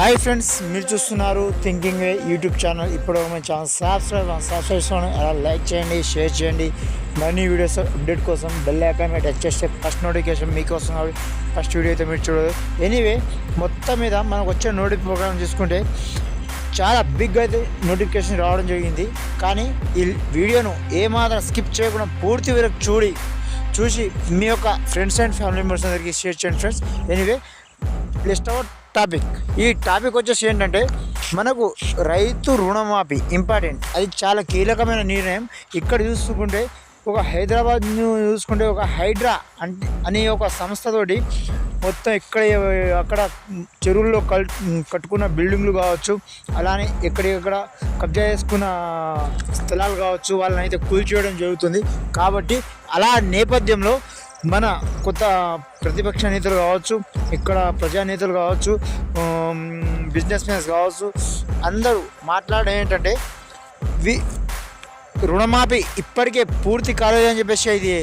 Hi friends, మీరు చూస్తున్నారు thinking వే YouTube channel. ఇప్పుడు మన ఛానల్ సబ్స్క్రైబ్ చేసుకోండి, అలా లైక్ చేయండి, షేర్ చేయండి. మరిన్ని వీడియోస్ అప్డేట్ కోసం బెల్ ఐకాన్ మీద టచ్ చేస్తే ఫస్ట్ నోటిఫికేషన్ మీకోసం. కాబట్టి ఫస్ట్ వీడియో అయితే మీరు చూడదు. ఎనీవే, మొత్తం మీద మనకు వచ్చే నోటిఫికేషన్ చూసుకుంటే చాలా బిగ్ అయితే నోటిఫికేషన్ రావడం జరిగింది. కానీ ఈ వీడియోను ఏమాత్రం స్కిప్ చేయకుండా పూర్తి వరకు చూసి మీ యొక్క ఫ్రెండ్స్ అండ్ ఫ్యామిలీ మెంబర్స్ అందరికీ షేర్ చేయండి friends. Anyway, let's start topic. ఈ టాపిక్ వచ్చేసి ఏంటంటే, మనకు రైతు రుణమాఫీ ఇంపార్టెంట్. అది చాలా కీలకమైన నిర్ణయం. ఇక్కడ చూసుకుంటే ఒక హైదరాబాద్ చూసుకుంటే ఒక హైడ్రా అనే ఒక సంస్థతోటి మొత్తం అక్కడ చెరువుల్లో కట్టుకున్న బిల్డింగ్లు కావచ్చు, అలానే ఎక్కడెక్కడ కబ్జా చేసుకున్న స్థలాలు కావచ్చు, వాళ్ళని అయితే కూల్చేయడం జరుగుతుంది. కాబట్టి అలా నేపథ్యంలో మన కొత్త ప్రతిపక్ష నేతలు కావచ్చు, ఇక్కడ ప్రజానేతలు కావచ్చు, బిజినెస్ మ్యాన్స్ కావచ్చు, అందరూ మాట్లాడడం ఏంటంటే, రుణమాఫీ ఇప్పటికే పూర్తి కాలేదని చెప్పేసి ఇది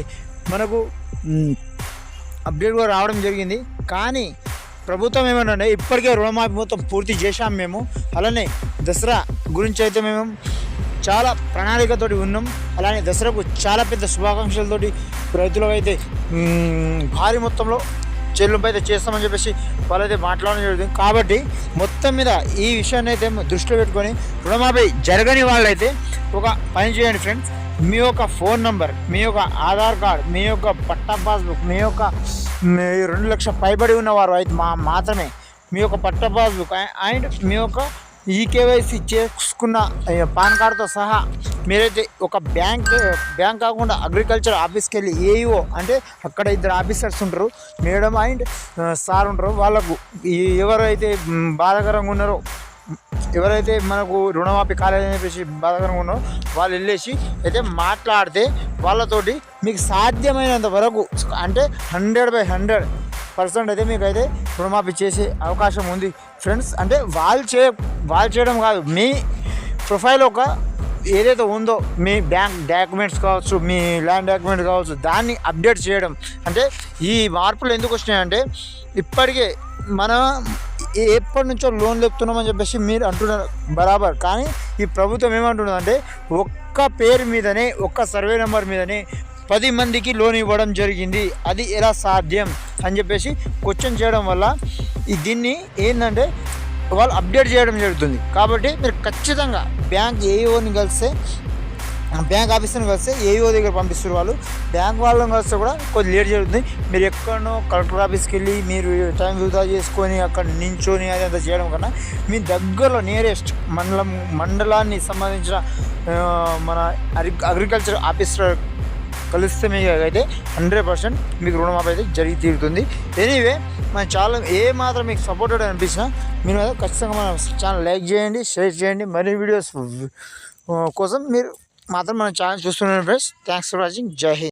మనకు అప్డేట్ కూడా రావడం జరిగింది. కానీ ప్రభుత్వం ఏమంటే, ఇప్పటికే రుణమాఫీ మొత్తం పూర్తి చేశాం మేము. అలానే దసరా గురించి అయితే మేము చాలా ప్రణాళికతోటి ఉన్నాం. అలానే దసరాకు చాలా పెద్ద శుభాకాంక్షలతోటి రైతులకు అయితే భారీ మొత్తంలో చెల్లింపు అయితే చేస్తామని చెప్పేసి వాళ్ళైతే మాట్లాడడం జరుగుతుంది. కాబట్టి మొత్తం మీద ఈ విషయాన్ని అయితే దృష్టిలో పెట్టుకొని రుణమాఫీ జరగని వాళ్ళైతే ఒక పని చేయండి ఫ్రెండ్స్. మీ యొక్క ఫోన్ నంబర్, మీ యొక్క ఆధార్ కార్డ్, మీ యొక్క పట్టా పాస్బుక్, మీ యొక్క 2 లక్షల పైబడి ఉన్నవారు అయితే మాత్రమే మీ యొక్క పట్టా పాస్బుక్ అండ్ మీ యొక్క ఈకేవైసీ చేసుకున్న పాన్ కార్డుతో సహా మీరైతే ఒక బ్యాంక్ కాకుండా అగ్రికల్చర్ ఆఫీస్కి వెళ్ళి ఏఈఓ అంటే అక్కడ 2 ఆఫీసర్స్ ఉంటారు, మేడం అండ్ సార్ ఉంటారు. వాళ్ళకు ఎవరైతే బాధాకరంగా ఉన్నారో, ఎవరైతే మనకు రుణమాఫీ కాలేదని చెప్పేసి బాధాకరంగా ఉన్నారో వాళ్ళు వెళ్ళేసి అయితే మాట్లాడితే వాళ్ళతోటి మీకు సాధ్యమైనంత వరకు అంటే 100% అయితే మీకు అయితే రుణమాఫీ చేసే అవకాశం ఉంది ఫ్రెండ్స్. అంటే వాళ్ళు చేయడం కాదు, మీ ప్రొఫైల్ ఒక ఏదైతే ఉందో మీ బ్యాంక్ డాక్యుమెంట్స్ కావచ్చు, మీ ల్యాండ్ డాక్యుమెంట్ కావచ్చు, దాన్ని అప్డేట్ చేయడం. అంటే ఈ మార్పులు ఎందుకు వచ్చినాయంటే, ఇప్పటికే మనం ఎప్పటి నుంచో లోన్ లేపుతున్నామని చెప్పేసి మీరు అంటున్నారు బరాబర్. కానీ ఈ ప్రభుత్వం ఏమంటున్నదంటే, ఒక్క పేరు మీదనే, ఒక్క సర్వే నెంబర్ మీదనే 10 మందికి లోన్ ఇవ్వడం జరిగింది. అది ఎలా సాధ్యం అని చెప్పేసి క్వశ్చన్ చేయడం వల్ల దీన్ని ఏంటంటే వాళ్ళు అప్డేట్ చేయడం జరుగుతుంది. కాబట్టి మీరు ఖచ్చితంగా బ్యాంక్ ఏఈఓని కలిస్తే, బ్యాంక్ ఆఫీసర్ని కలిస్తే ఏఈఓ దగ్గర పంపిస్తారు వాళ్ళు. బ్యాంక్ వాళ్ళని కలిస్తే కూడా కొద్ది లేట్ జరుగుతుంది. మీరు ఎక్కడనో కలెక్టర్ ఆఫీస్కి వెళ్ళి మీరు టైం వృధా చేసుకొని అక్కడ నించొని అదంతా చేయడం కన్నా మీ దగ్గరలో నియరెస్ట్ మండలాన్ని సంబంధించిన మన అగ్రికల్చర్ ఆఫీసర్ కలిస్తే మీకు అయితే 100% మీకు రుణమాఫీ అయితే జరిగి తీరుతుంది. ఎనీవే, మన ఛానల్ ఏమాత్రం మీకు సపోర్టెడ్ అనిపించినా మీరు ఖచ్చితంగా మన ఛానల్ లైక్ చేయండి, షేర్ చేయండి. మరిన్ని వీడియోస్ కోసం మీరు మాత్రం మన ఛానల్ చూస్తున్నాను ఫ్రెండ్స్. Thanks for watching. జై హింద్.